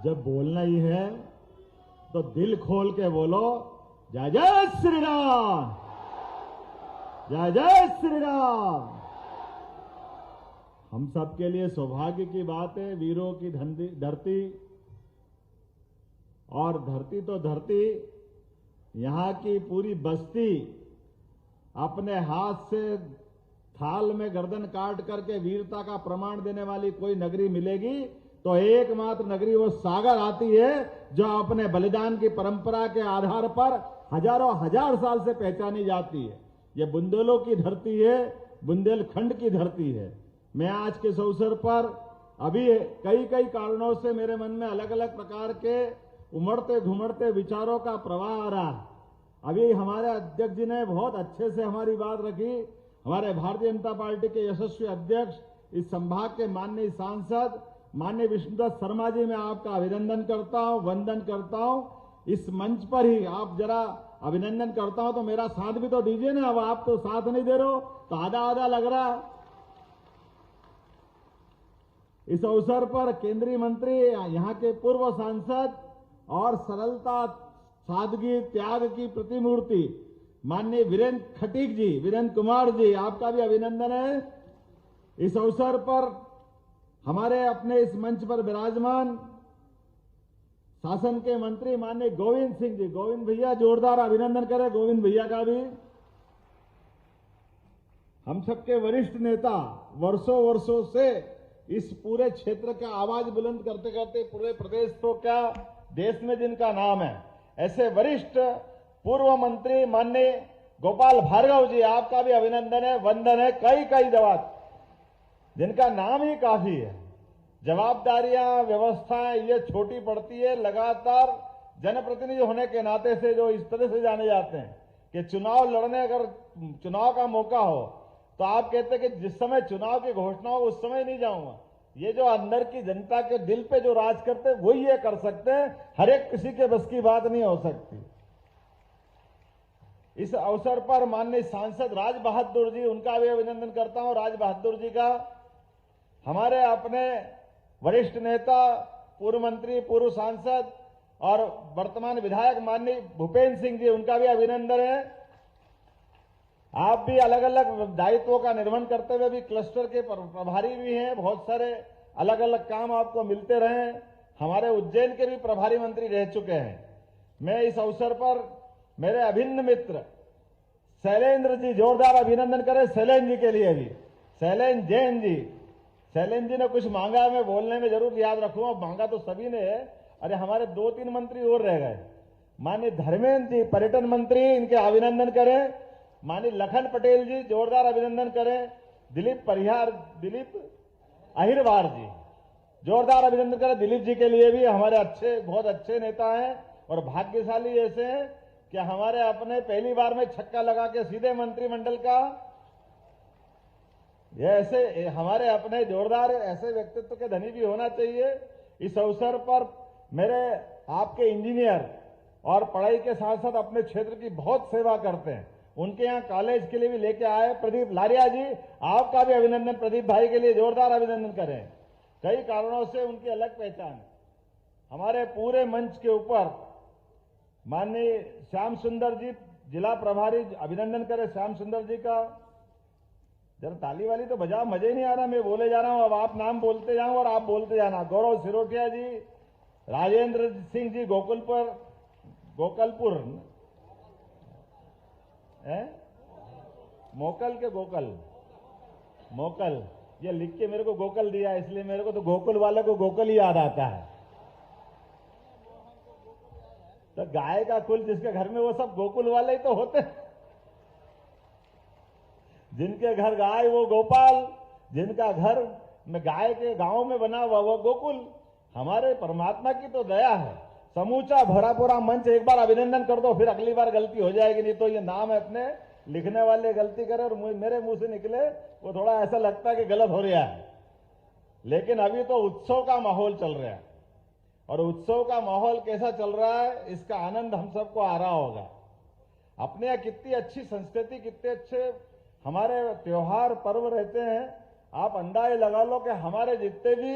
जब बोलना ही है तो दिल खोल के बोलो, जय जय श्री राम, जय जय श्री राम। हम सबके लिए सौभाग्य की बात है, वीरों की धरती, और धरती तो धरती, यहां की पूरी बस्ती अपने हाथ से थाल में गर्दन काट करके वीरता का प्रमाण देने वाली कोई नगरी मिलेगी तो एकमात्र नगरी वो सागर आती है, जो अपने बलिदान की परंपरा के आधार पर हजारों हजार साल से पहचानी जाती है। ये बुंदेलों की धरती है, बुंदेलखंड की धरती है। मैं आज के इस अवसर पर अभी कई कई कारणों से मेरे मन में अलग अलग प्रकार के उमड़ते घुमड़ते विचारों का प्रवाह आ रहा है। अभी हमारे अध्यक्ष जी ने बहुत अच्छे से हमारी बात रखी। हमारे भारतीय जनता पार्टी के यशस्वी अध्यक्ष, इस संभाग के माननीय सांसद माननीय विष्णुदत्त शर्मा जी, मैं आपका अभिनंदन करता हूं, वंदन करता हूं। इस मंच पर ही आप जरा अभिनंदन करता हूं तो मेरा साथ भी तो दीजिए ना। अब आप तो साथ नहीं दे रहे हो तो आधा आधा लग रहा है। इस अवसर पर केंद्रीय मंत्री, यहां के पूर्व सांसद और सरलता, सादगी, त्याग की प्रतिमूर्ति माननीय वीरेंद्र खटीक जी, वीरेंद्र कुमार जी, आपका भी अभिनंदन है। इस अवसर पर हमारे अपने इस मंच पर विराजमान शासन के मंत्री माननीय गोविंद सिंह जी, गोविंद भैया, जोरदार अभिनंदन करें गोविंद भैया का भी। हम सबके वरिष्ठ नेता, वर्षों वर्षों से इस पूरे क्षेत्र का आवाज बुलंद करते करते पूरे प्रदेश तो क्या देश में जिनका नाम है, ऐसे वरिष्ठ पूर्व मंत्री माननीय गोपाल भार्गव जी, आपका भी अभिनंदन है, वंदन है। कई कई जवाब जिनका नाम ही काफी है। जवाबदारियां, व्यवस्थाएं ये छोटी पड़ती है। लगातार जनप्रतिनिधि होने के नाते से जो इस तरह से जाने जाते हैं कि चुनाव लड़ने, अगर चुनाव का मौका हो तो आप कहते हैं कि जिस समय चुनाव की घोषणा हो उस समय नहीं जाऊंगा। ये जो अंदर की जनता के दिल पे जो राज करते हैं वही ये कर सकते हैं, हर एक किसी के बस की बात नहीं हो सकती। इस अवसर पर माननीय सांसद राज बहादुर जी, उनका भी अभिनंदन करता हूं। राज बहादुर जी का, हमारे अपने वरिष्ठ नेता, पूर्व मंत्री, पूर्व सांसद और वर्तमान विधायक माननीय भूपेंद्र सिंह जी, उनका भी अभिनंदन है। आप भी अलग अलग दायित्वों का निर्वहन करते हुए भी क्लस्टर के प्रभारी भी हैं। बहुत सारे अलग अलग काम आपको मिलते रहे। हमारे उज्जैन के भी प्रभारी मंत्री रह चुके हैं। मैं इस अवसर पर मेरे अभिन्न मित्र शैलेंद्र जी, जोरदार अभिनंदन करें शैलेंद्र जी के लिए भी। शैलेंद्र जैन जी, शैलेंद्र जी ने कुछ मांगा, मैं बोलने में जरूर याद रखूंगा। मांगा तो सभी ने है। अरे हमारे 2-3 मंत्री और रह गए। माननीय धर्मेंद्र जी, पर्यटन मंत्री, इनके अभिनंदन करें। माननीय लखन पटेल जी, जोरदार अभिनंदन करें। दिलीप अहिरवार जी, जोरदार अभिनंदन करें दिलीप जी के लिए भी। हमारे अच्छे, बहुत अच्छे नेता हैं और भाग्यशाली ऐसे हैं कि हमारे अपने पहली बार में छक्का लगा के सीधे मंत्रिमंडल का, ये ऐसे हमारे अपने जोरदार ऐसे व्यक्तित्व के धनी भी होना चाहिए। इस अवसर पर मेरे आपके इंजीनियर और पढ़ाई के साथ साथ अपने क्षेत्र की बहुत सेवा करते हैं, उनके यहाँ कॉलेज के लिए भी लेके आए प्रदीप लारिया जी, आपका भी अभिनंदन। प्रदीप भाई के लिए जोरदार अभिनंदन करें। कई कारणों से उनकी अलग पहचान है। हमारे पूरे मंच के ऊपर माननीय श्याम सुंदर जी, जिला प्रभारी, अभिनंदन करें श्याम सुंदर जी का। जरा ताली वाली तो बजाओ, मजे ही नहीं आ रहा। मैं बोले जा रहा हूं, अब आप नाम बोलते जाओ और आप बोलते जाना। गौरव सिरोठिया जी, राजेंद्र सिंह जी, गोकलपुर है, मोकल के मोकल, ये लिख के मेरे को गोकल दिया, इसलिए मेरे को तो गोकुल वाले को गोकल ही याद आता है। तो गाय का कुल जिसके घर में, वो सब गोकुल वाले ही तो होते हैं। जिनके घर गाय वो गोपाल, जिनका घर में गाय के गांव में बना हुआ वो गोकुल। हमारे परमात्मा की तो दया है। समूचा भरा पूरा मंच एक बार अभिनंदन कर दो, फिर अगली बार गलती हो जाएगी। नहीं तो ये नाम है अपने लिखने वाले गलती करे और मेरे मुंह से निकले, वो थोड़ा ऐसा लगता है कि गलत हो रहा है। लेकिन अभी तो उत्सव का माहौल चल रहा है, और उत्सव का माहौल कैसा चल रहा है इसका आनंद हम सबको आ रहा होगा। अपने यहाँ कितनी अच्छी संस्कृति, कितने अच्छे हमारे त्योहार पर्व रहते हैं। आप अंदाज लगा लो कि हमारे जितने भी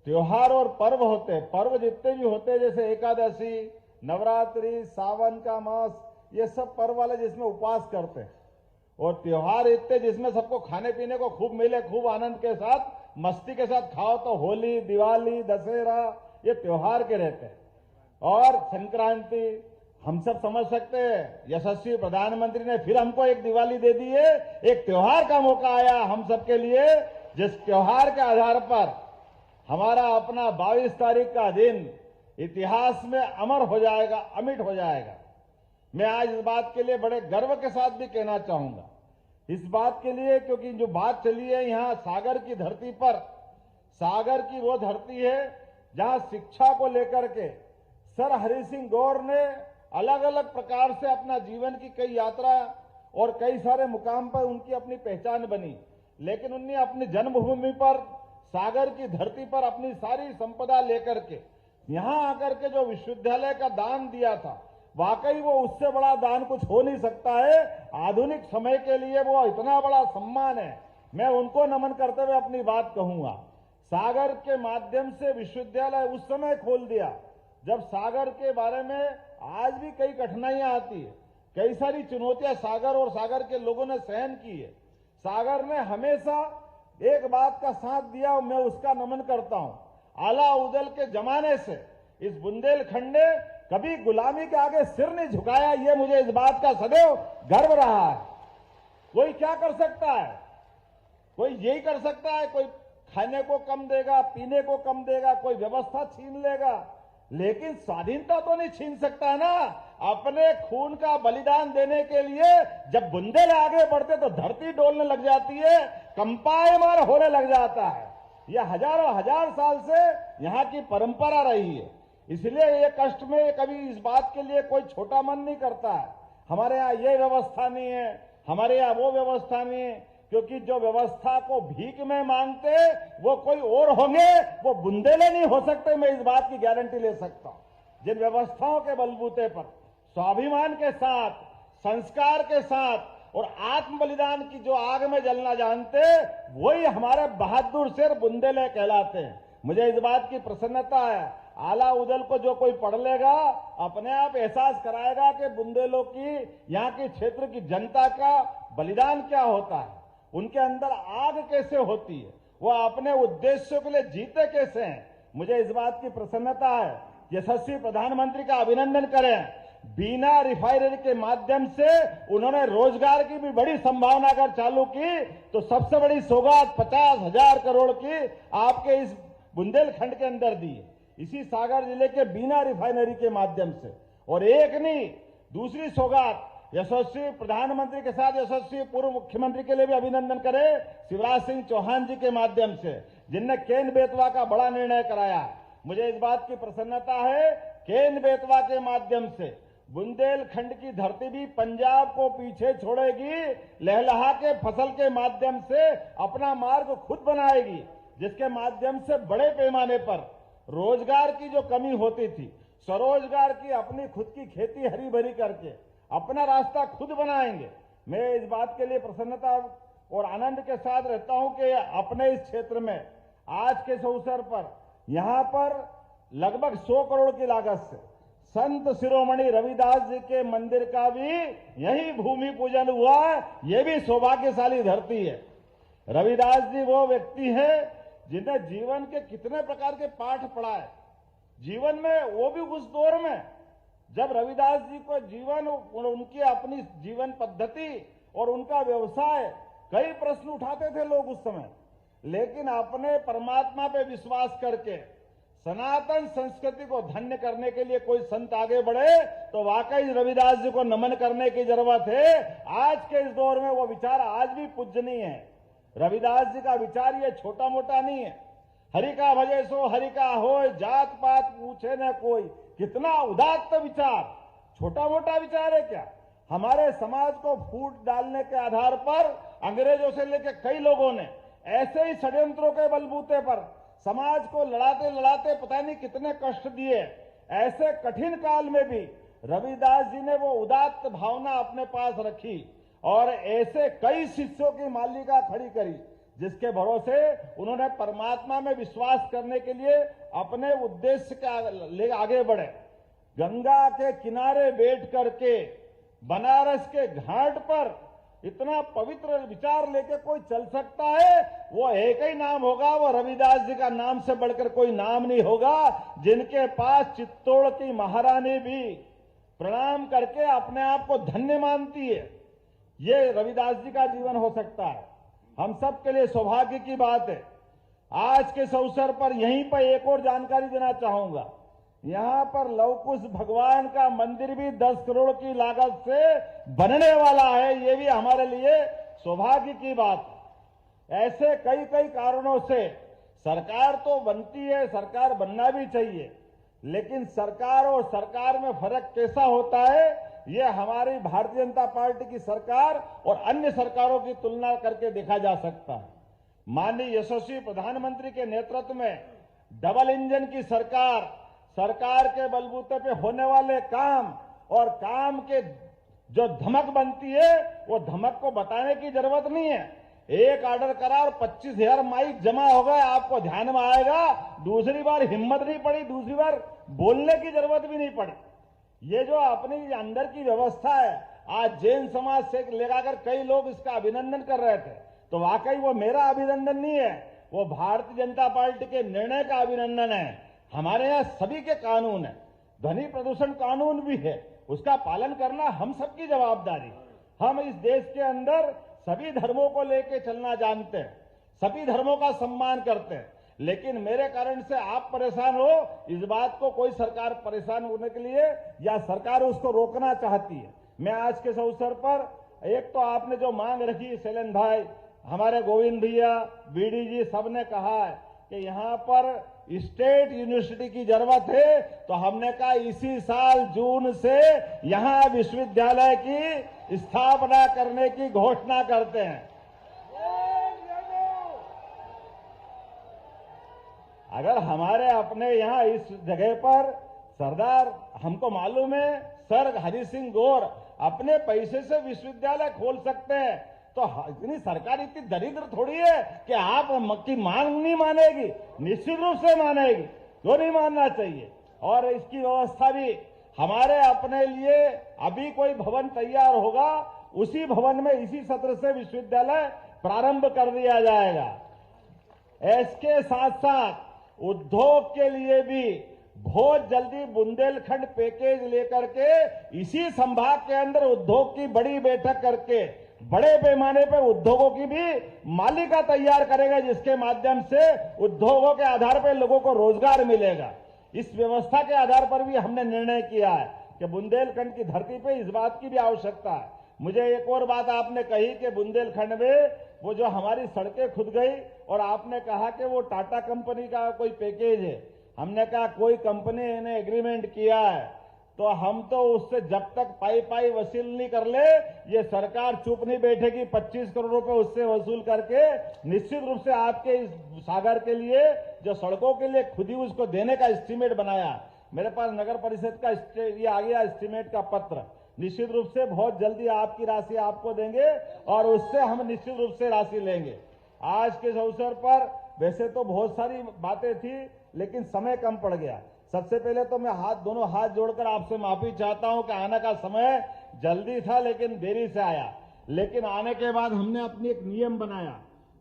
त्योहार और पर्व होते हैं, पर्व जितने भी होते हैं जैसे एकादशी, नवरात्रि, सावन का मास, ये सब पर्व वाले जिसमें उपवास करते हैं, और त्योहार इतने जिसमें सबको खाने पीने को खूब मिले, खूब आनंद के साथ मस्ती के साथ खाओ, तो होली, दिवाली, दशहरा ये त्योहार के रहते हैं। और संक्रांति हम सब समझ सकते हैं, यशस्वी प्रधानमंत्री ने फिर हमको एक दिवाली दे दी है, एक त्योहार का मौका आया हम सबके लिए, जिस त्योहार के आधार पर हमारा अपना 22 तारीख का दिन इतिहास में अमर हो जाएगा, अमिट हो जाएगा। मैं आज इस बात के लिए बड़े गर्व के साथ भी कहना चाहूंगा, इस बात के लिए क्योंकि जो बात चली है यहां सागर की धरती पर, सागर की वो धरती है जहां शिक्षा को लेकर के सर हरि सिंह गौर ने अलग अलग प्रकार से अपना जीवन की कई यात्रा और कई सारे मुकाम पर उनकी अपनी पहचान बनी, लेकिन उन्हें अपनी जन्मभूमि पर सागर की धरती पर अपनी सारी संपदा लेकर के यहां आकर के जो विश्वविद्यालय का दान दिया था, वाकई वो उससे बड़ा दान कुछ हो नहीं सकता है। आधुनिक समय के लिए वो इतना बड़ा सम्मान है। मैं उनको नमन करते हुए अपनी बात कहूंगा। सागर के माध्यम से विश्वविद्यालय उस समय खोल दिया जब सागर के बारे में आज भी कई कठिनाइयां आती है, कई सारी चुनौतियां सागर और सागर के लोगों ने सहन की है। सागर ने हमेशा एक बात का साथ दिया, मैं उसका नमन करता हूं। आला उदल के जमाने से इस बुंदेलखंड ने कभी गुलामी के आगे सिर नहीं झुकाया, ये मुझे इस बात का सदैव गर्व रहा है। कोई क्या कर सकता है? कोई यही कर सकता है, कोई खाने को कम देगा, पीने को कम देगा, कोई व्यवस्था छीन लेगा, लेकिन स्वाधीनता तो नहीं छीन सकता है ना। अपने खून का बलिदान देने के लिए जब बुंदेल आगे बढ़ते तो धरती डोलने लग जाती है, कंपायमान होने लग जाता है। यह हजारों हजार साल से यहाँ की परंपरा रही है, इसलिए ये कष्ट में कभी इस बात के लिए कोई छोटा मन नहीं करता है। हमारे यहाँ ये व्यवस्था नहीं है, हमारे यहाँ वो व्यवस्था नहीं है, क्योंकि जो व्यवस्था को भीख में मांगते वो कोई और होंगे, वो बुंदेले नहीं हो सकते। मैं इस बात की गारंटी ले सकता हूं। जिन व्यवस्थाओं के बलबूते पर स्वाभिमान के साथ, संस्कार के साथ और आत्म बलिदान की जो आग में जलना जानते, वही हमारे बहादुर शेर बुंदेले कहलाते हैं। मुझे इस बात की प्रसन्नता है, आला उदल को जो कोई पढ़ लेगा अपने आप एहसास कराएगा कि बुंदेलों की, यहाँ के क्षेत्र की जनता का बलिदान क्या होता है, उनके अंदर आग कैसे होती है, वो अपने उद्देश्यों के लिए जीते कैसे हैं। मुझे इस बात की प्रसन्नता है, यशस्वी प्रधानमंत्री का अभिनंदन करें। बीना रिफाइनरी के माध्यम से उन्होंने रोजगार की भी बड़ी संभावना अगर चालू की तो सबसे बड़ी सौगात 50,000 करोड़ की आपके इस बुंदेलखंड के अंदर दी, इसी सागर जिले के बीना रिफाइनरी के माध्यम से। और एक नहीं, दूसरी सौगात यशस्वी प्रधानमंत्री के साथ यशस्वी पूर्व मुख्यमंत्री के लिए भी अभिनंदन करें, शिवराज सिंह चौहान जी के माध्यम से, जिनने केन बेतवा का बड़ा निर्णय कराया। मुझे इस बात की प्रसन्नता है, केन बेतवा के माध्यम से बुंदेलखंड की धरती भी पंजाब को पीछे छोड़ेगी, लहलहा के फसल के माध्यम से अपना मार्ग खुद बनाएगी, जिसके माध्यम से बड़े पैमाने पर रोजगार की जो कमी होती थी, स्वरोजगार की अपनी खुद की खेती हरी भरी करके अपना रास्ता खुद बनाएंगे। मैं इस बात के लिए प्रसन्नता और आनंद के साथ रहता हूं कि अपने इस क्षेत्र में आज के इस अवसर पर यहां पर लगभग 100 करोड़ की लागत से संत शिरोमणि रविदास जी के मंदिर का भी यही भूमि पूजन हुआ। यह भी सौभाग्यशाली धरती है। रविदास जी वो व्यक्ति है जिन्हें जीवन के कितने प्रकार के पाठ पढ़ाए जीवन में, वो भी उस दौर में जब रविदास जी को जीवन, उनकी अपनी जीवन पद्धति और उनका व्यवसाय, कई प्रश्न उठाते थे लोग उस समय, लेकिन अपने परमात्मा पे विश्वास करके सनातन संस्कृति को धन्य करने के लिए कोई संत आगे बढ़े तो वाकई रविदास जी को नमन करने की जरूरत है। आज के इस दौर में वो विचार आज भी पूजनीय है। रविदास जी का विचार ये छोटा मोटा नहीं है। हरि का भजे सो हरि का होय, जात पात पूछे न कोई, कितना उदात्त विचार, छोटा मोटा विचार है क्या? हमारे समाज को फूट डालने के आधार पर अंग्रेजों से लेकर कई लोगों ने ऐसे ही षड्यंत्रों के बलबूते पर समाज को लड़ाते लड़ाते पता नहीं कितने कष्ट दिए। ऐसे कठिन काल में भी रविदास जी ने वो उदात्त भावना अपने पास रखी और ऐसे कई शिष्यों की मालिका खड़ी करी जिसके भरोसे उन्होंने परमात्मा में विश्वास करने के लिए अपने उद्देश्य के ले आगे बढ़े। गंगा के किनारे बैठ करके बनारस के घाट पर इतना पवित्र विचार लेके कोई चल सकता है, वो एक ही नाम होगा, वो रविदास जी का नाम से बढ़कर कोई नाम नहीं होगा, जिनके पास चित्तौड़ की महारानी भी प्रणाम करके अपने आप को धन्य मानती है। ये रविदास जी का जीवन हो सकता है। हम सब के लिए सौभाग्य की बात है। आज के इस अवसर पर यहीं पर एक और जानकारी देना चाहूंगा। यहां पर लवकुश भगवान का मंदिर भी 10 करोड़ की लागत से बनने वाला है। ये भी हमारे लिए सौभाग्य की बात है। ऐसे कई कई कारणों से सरकार तो बनती है, सरकार बनना भी चाहिए, लेकिन सरकार और सरकार में फर्क कैसा होता है, ये हमारी भारतीय जनता पार्टी की सरकार और अन्य सरकारों की तुलना करके देखा जा सकता है। माननीय यशस्वी प्रधानमंत्री के नेतृत्व में डबल इंजन की सरकार के बलबूते पे होने वाले काम और काम के जो धमक बनती है, वो धमक को बताने की जरूरत नहीं है। एक ऑर्डर करा और 25,000 माइक जमा हो गए, आपको ध्यान में आएगा। दूसरी बार हिम्मत नहीं पड़ी, दूसरी बार बोलने की जरूरत भी नहीं पड़ी। ये जो अपनी अंदर की व्यवस्था है, आज जैन समाज से लेकर कई लोग इसका अभिनंदन कर रहे थे, तो वाकई वो मेरा अभिनंदन नहीं है, वो भारतीय जनता पार्टी के निर्णय का अभिनंदन है। हमारे यहाँ सभी के कानून है, ध्वनि प्रदूषण कानून भी है, उसका पालन करना हम सबकी जवाबदारी। हम इस देश के अंदर सभी धर्मों को लेकर चलना जानते हैं, सभी धर्मों का सम्मान करते हैं, लेकिन मेरे कारण से आप परेशान हो, इस बात को कोई सरकार परेशान होने के लिए या सरकार उसको रोकना चाहती है। मैं आज के इस अवसर पर एक तो आपने जो मांग रखी, शैलेंद्र भाई, हमारे गोविंद भैया, बीडी जी, सबने कहा है कि यहाँ पर स्टेट यूनिवर्सिटी की जरूरत है, तो हमने कहा इसी साल जून से यहाँ विश्वविद्यालय की स्थापना करने की घोषणा करते हैं। अगर हमारे अपने यहाँ इस जगह पर सरदार, हमको मालूम है सर हरि सिंह गौर अपने पैसे से विश्वविद्यालय खोल सकते हैं, तो इतनी सरकार इतनी दरिद्र थोड़ी है कि आप की मांग नहीं मानेगी, निश्चित रूप से मानेगी, क्यों नहीं मानना चाहिए। और इसकी व्यवस्था भी हमारे अपने लिए अभी कोई भवन तैयार होगा, उसी भवन में इसी सत्र से विश्वविद्यालय प्रारंभ कर दिया जाएगा। इसके साथ साथ उद्योग के लिए भी बहुत जल्दी बुंदेलखंड पैकेज लेकर के इसी संभाग के अंदर उद्योग की बड़ी बैठक करके बड़े पैमाने पर उद्योगों की भी मालिका तैयार करेगा, जिसके माध्यम से उद्योगों के आधार पर लोगों को रोजगार मिलेगा। इस व्यवस्था के आधार पर भी हमने निर्णय किया है कि बुंदेलखंड की धरती पे इस बात की भी आवश्यकता है। मुझे एक और बात आपने कही कि बुंदेलखंड में वो जो हमारी सड़कें खुद गई, और आपने कहा कि वो टाटा कंपनी का कोई पैकेज है। हमने कहा कोई कंपनी ने एग्रीमेंट किया है तो हम तो उससे जब तक पाई वसूल नहीं कर ले, ये सरकार चुप नहीं बैठेगी। 25 करोड़ रुपए उससे वसूल करके निश्चित रूप से आपके इस सागर के लिए जो सड़कों के लिए खुद ही उसको देने का एस्टीमेट बनाया। मेरे पास नगर परिषद का ये आ गया एस्टीमेट का पत्र, निश्चित रूप से बहुत जल्दी आपकी राशि आपको देंगे और उससे हम निश्चित रूप से राशि लेंगे। आज के इस अवसर पर वैसे तो बहुत सारी बातें थी, लेकिन समय कम पड़ गया। सबसे पहले तो मैं दोनों हाथ जोड़कर आपसे माफी चाहता हूं कि आने का समय जल्दी था लेकिन देरी से आया। लेकिन आने के बाद हमने अपनी एक नियम बनाया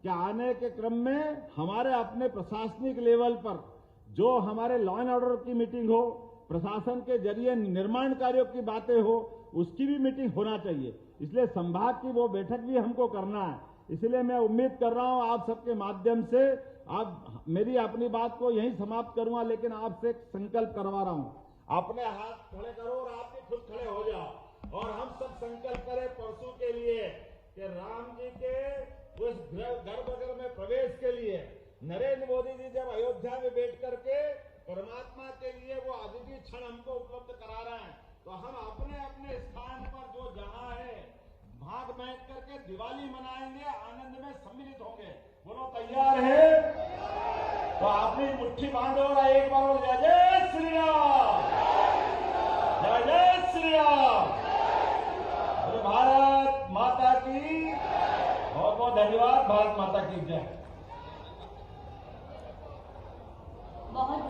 कि आने के क्रम में हमारे अपने प्रशासनिक लेवल पर जो हमारे लॉ एंड ऑर्डर की मीटिंग हो, प्रशासन के जरिए निर्माण कार्यों की बातें हो, उसकी भी मीटिंग होना चाहिए। इसलिए संभाग की वो बैठक भी हमको करना है। इसलिए मैं उम्मीद कर रहा हूं आप सबके माध्यम से, आप मेरी अपनी बात को यहीं समाप्त करूंगा, लेकिन आपसे एक संकल्प करवा रहा हूं। अपने हाथ खड़े करो और आप भी खुद खड़े हो जाओ और हम सब संकल्प करें परसों के लिए कि राम जी के उस गर्भगृह में प्रवेश के लिए नरेंद्र मोदी जी जब अयोध्या में बैठ करके परमात्मा के लिए वो अद्वितीय क्षण हमको उपलब्ध करा रहे हैं, तो हम अपने अपने स्थान पर जो जहां है भाग बैठ करके दिवाली मनाएंगे, आनंद में सम्मिलित होंगे। बोलो तैयार है? तो अपनी मुट्ठी बांधो और एक बार और जय जय श्री राम, जय जय श्री राम, भारत माता की बहुत बहुत धन्यवाद। भारत माता की जय। बहुत